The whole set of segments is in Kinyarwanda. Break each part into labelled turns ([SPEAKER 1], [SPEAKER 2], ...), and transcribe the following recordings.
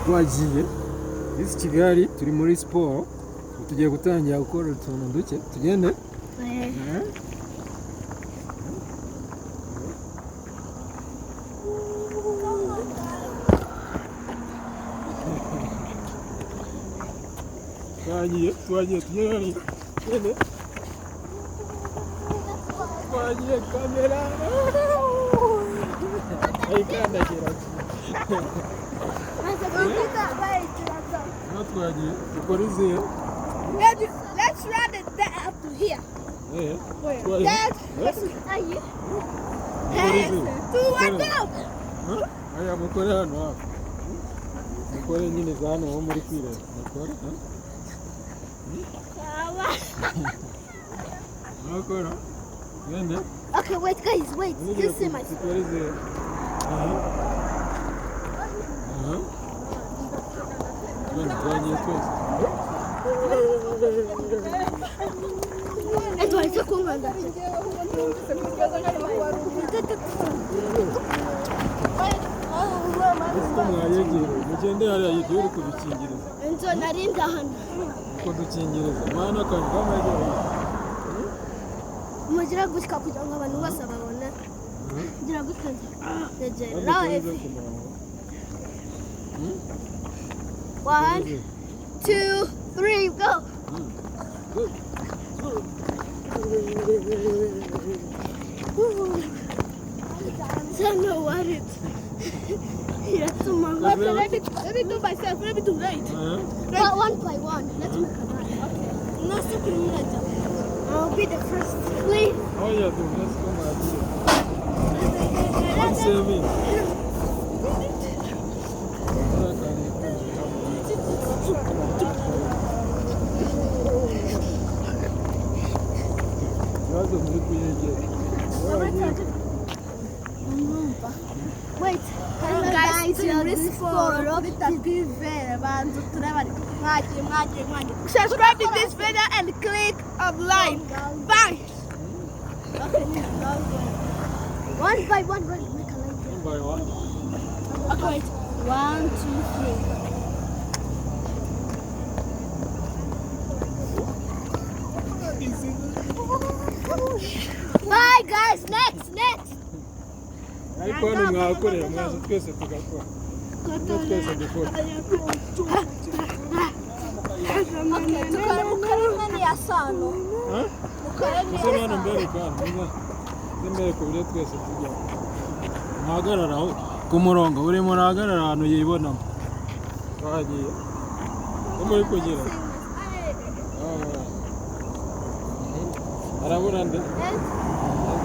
[SPEAKER 1] twagiye isi Kigali turi muri siporo tugiye gutangira gukora utuntu duke tugende twagiye tugende twagiye kamera ayikandagira twagiye dukora izihe.
[SPEAKER 2] Let's run it up to here.
[SPEAKER 1] Where?
[SPEAKER 2] That.
[SPEAKER 1] Aya mukore hano hafi mukore nyine za hano ho muri kwireba mukore mukora gende.
[SPEAKER 2] Okay, wait guys, wait. You see my
[SPEAKER 1] what is it? Mugende hariya igihe uri kubikingiriza
[SPEAKER 2] inzo narinda hano
[SPEAKER 1] uko dukingiriza mwana akantu kamajyera
[SPEAKER 2] mugira gutya kugira ngo abantu bose babone mugira gutya now if 1 2 3 go. I don't know what it is. Okay, let me do myself. Let me do right. But one by one. Let's make a run. Okay. No, I'll be the first. Please.
[SPEAKER 1] Oh yeah, dude. Let's go, my dear. Let's save it.
[SPEAKER 2] Wait, hello guys, this photo subscribe to this video and click on like. Bye. One by one, make a line.
[SPEAKER 1] One by one.
[SPEAKER 2] Okay, wait. 1 2 3. Bye guys, next.
[SPEAKER 1] Ariko hano mwakorera mwaje twese tugakora twese dukora.
[SPEAKER 2] Okay, tukare ni asano.
[SPEAKER 1] Mukore hano mbere kandi mbere ku byo twese tujya muhagarara aho ku murongo uri murahagarara ahantu yibonamo twagiye ko muri kugira arabura nde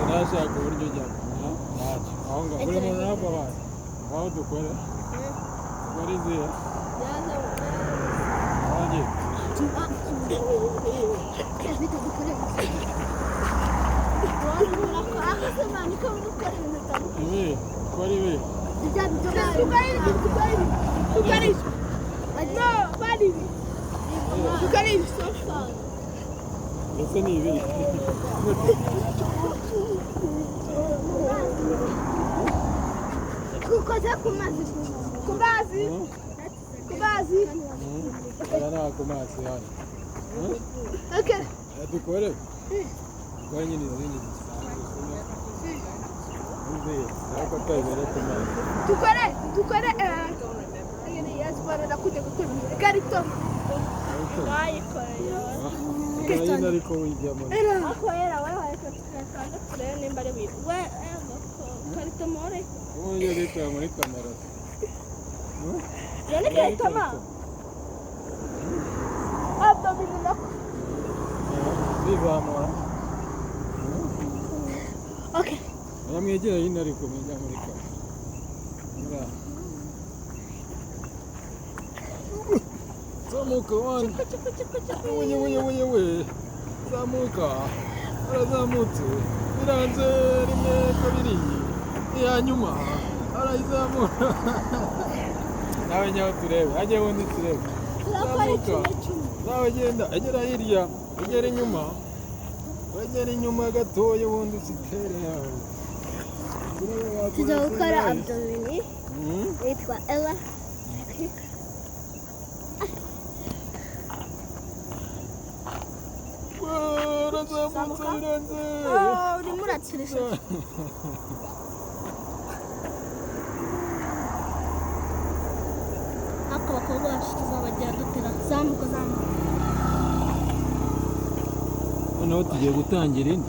[SPEAKER 1] nashaka uburyo ujya aho ngaho buri muntu ntabwo abaye aho dukore dukore izihe twagiye ibi kora ibi ese ni ibi
[SPEAKER 2] kukoza kumazi
[SPEAKER 1] Abana kumazi hano.
[SPEAKER 2] Okay.
[SPEAKER 1] Dukore. Kwa nyine izindi
[SPEAKER 2] Dukore yini yazibara nakuje gukora karito.
[SPEAKER 1] Kayina ariko wijyamo.
[SPEAKER 2] Ako era wewe kanda kure nimbare wi. We karito more.
[SPEAKER 1] Oye reka muri kamera.
[SPEAKER 2] Yone karito ma. Abdo bilak.
[SPEAKER 1] Bizamora.
[SPEAKER 2] Okay.
[SPEAKER 1] Yamwegera yine ariko mujya muri kamera. Zamuka wan. Oye. Zamuka. Arazamutse. Biranze rimwe kabiri. Ya nyuma. Arayizamura. Nawe nyaho turebe. Ajye wundi turebe. Zamuka. Nawe genda. Agera hirya. Agera inyuma. Agera inyuma gatoye wundi uzitere yawe.
[SPEAKER 2] Tuzakora abdomini. Yitwa Ella.
[SPEAKER 1] urazamutse birenze.
[SPEAKER 2] Urimo urakirisha. Ako bakobwa bacu tuzabagira dutera. Zamuka.
[SPEAKER 1] Noneho tugiye gutangira indi.